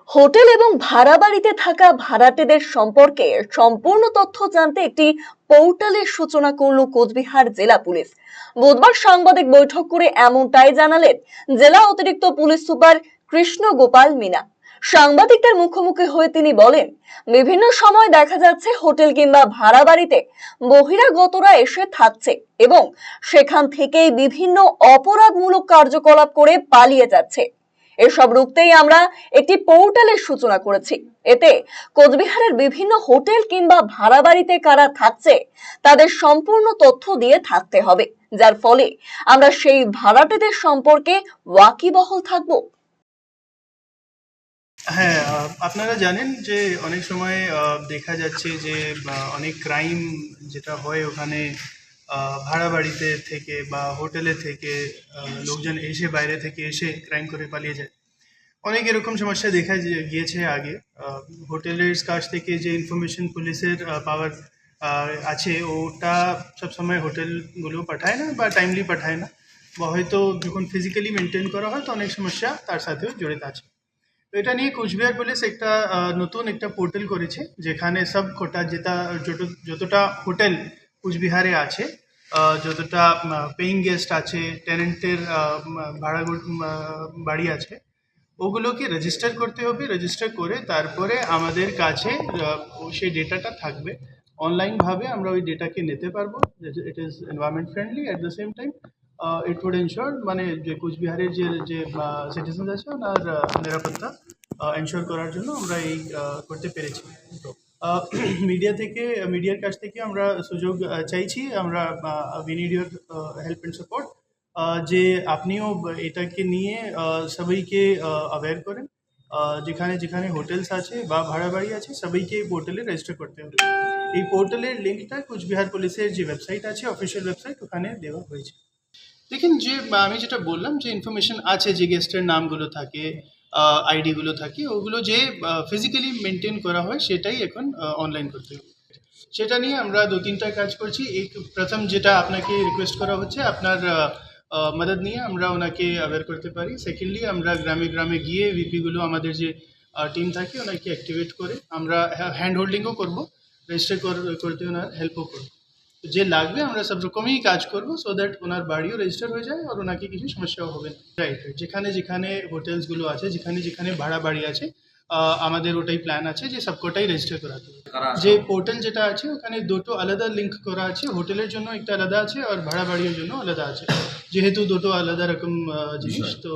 Hotel এবং ভাড়া বাড়িতে থাকা ভাড়াটেদের সম্পর্কে সম্পূর্ণ তথ্য জানতে একটি পোর্টালের সূচনা করল কোচবিহার জেলা পুলিশ। বুধবার সাংবাদিক বৈঠক করে এমনটাই জানালেন জেলা অতিরিক্ত পুলিশ সুপার কৃষ্ণ গোপাল মিনা। সাংবাদিকদের মুখোমুখি হয়ে তিনি বলেন, বিভিন্ন সময় দেখা যাচ্ছে হোটেল কিংবা ভাড়া বাড়িতে বহিরাগতরা এসে থাকছে এবং সেখান থেকেই বিভিন্ন অপরাধমূলক কার্যকলাপ করে পালিয়ে যাচ্ছে। এসব রুখতেই আমরা একটি পোর্টালের সূচনা করেছি। এতে কোচবিহারের বিভিন্ন হোটেল কিংবা ভাড়া বাড়িতে কারা থাকছে তাদের সম্পূর্ণ তথ্য দিয়ে থাকতে হবে, যার ফলে আমরা সেই ভাড়াটেদের সম্পর্কে ওয়াকিবহল থাকব। হ্যাঁ, আপনারা জানেন যে অনেক সময় দেখা যাচ্ছে যে অনেক ক্রাইম যেটা হয় ওখানে ভাড়া বাড়িতে থেকে বা হোটেলে থেকে লোকজন এসে বাইরে থেকে এসে ক্রাইম করে পালিয়ে যায়। অনেক এরকম সমস্যা দেখা গিয়েছে আগে। হোটেলের কাছ থেকে যে ইনফরমেশন পুলিশের পাওয়ার আছে ওটা সবসময় হোটেলগুলো পাঠায় না বা টাইমলি পাঠায় না, বা হয়তো যখন ফিজিক্যালি মেনটেন করা হয় তো অনেক সমস্যা তার সাথেও জড়িত আছে। তো এটা নিয়ে কোচবিহার পুলিশ একটা নতুন একটা পোর্টাল করেছে, যেখানে সব কোটা যতটা হোটেল কোচবিহারে আছে, যতটা পেইং গেস্ট আছে, টেনেন্টের ভাড়া বাড়ি আছে, ওগুলোকে রেজিস্টার করতে হবে। রেজিস্টার করে তারপরে আমাদের কাছে সেই ডেটাটা থাকবে। অনলাইনভাবে আমরা ওই ডেটাকে নিতে পারবো। It is environment friendly, at the same time it would ensure মানে যে কোচবিহারের যে সিটিজেন আছে ওনার নিরাপত্তা এনশোর করার জন্য আমরা এই করতে পেরেছি। তো মিডিয়ার কাছ থেকে আমরা সুযোগ চাইছি, আমরা we need your help and support, যে আপনিও এটাকে নিয়ে সবাইকে অ্যাওয়্যার করেন। যেখানে যেখানে হোটেলস আছে বা ভাড়া বাড়ি আছে সবাইকে এই পোর্টালে রেজিস্টার করতে হবে। এই পোর্টালের লিঙ্কটা কোচবিহার পুলিশের যে ওয়েবসাইট আছে, অফিসিয়াল ওয়েবসাইট, ওখানে দেওয়া হয়েছে। দেখুন, যে আমি যেটা বললাম যে ইনফরমেশন আছে, যে গেস্টের নামগুলো থাকে, আইডিগুলো থাকে, ওগুলো যে ফিজিক্যালি মেনটেন করা হয় সেটাই এখন অনলাইন করতে হবে। সেটা নিয়ে আমরা 2-3টা কাজ করছি। প্রথম যেটা আপনাকে রিকোয়েস্ট করা হচ্ছে, আপনার মদদ নিয়ে আমরা ওনাকে অ্যাওয়্যার করতে পারি। সেকেন্ডলি, আমরা গ্রামে গ্রামে গিয়ে ভিপিগুলো আমাদের যে টিম থাকে ওনাকে অ্যাক্টিভেট করে আমরা হ্যান্ড হোল্ডিংও করবো, রেজিস্টার করতে ওনার হেল্পও করবো। যে লাগবে আমরা সব রকমই কাজ করবো, সো দ্যাট ওনার বাড়িও রেজিস্টার হয়ে যায় আর ওনাকে কিছু সমস্যাও হবে না। রাইট, যেখানে যেখানে হোটেলসগুলো আছে, যেখানে যেখানে ভাড়া বাড়ি আছে, আমাদের ওটাই প্ল্যান আছে যে সবকটাই রেজিস্টার করাতে হবে। যে পোর্টাল যেটা আছে ওখানে দুটো আলাদা লিঙ্ক করা আছে, হোটেলের জন্য একটা আলাদা আছে আর ভাড়া বাড়ির জন্য আলাদা আছে, যেহেতু দুটো আলাদা রকম জিনিস। তো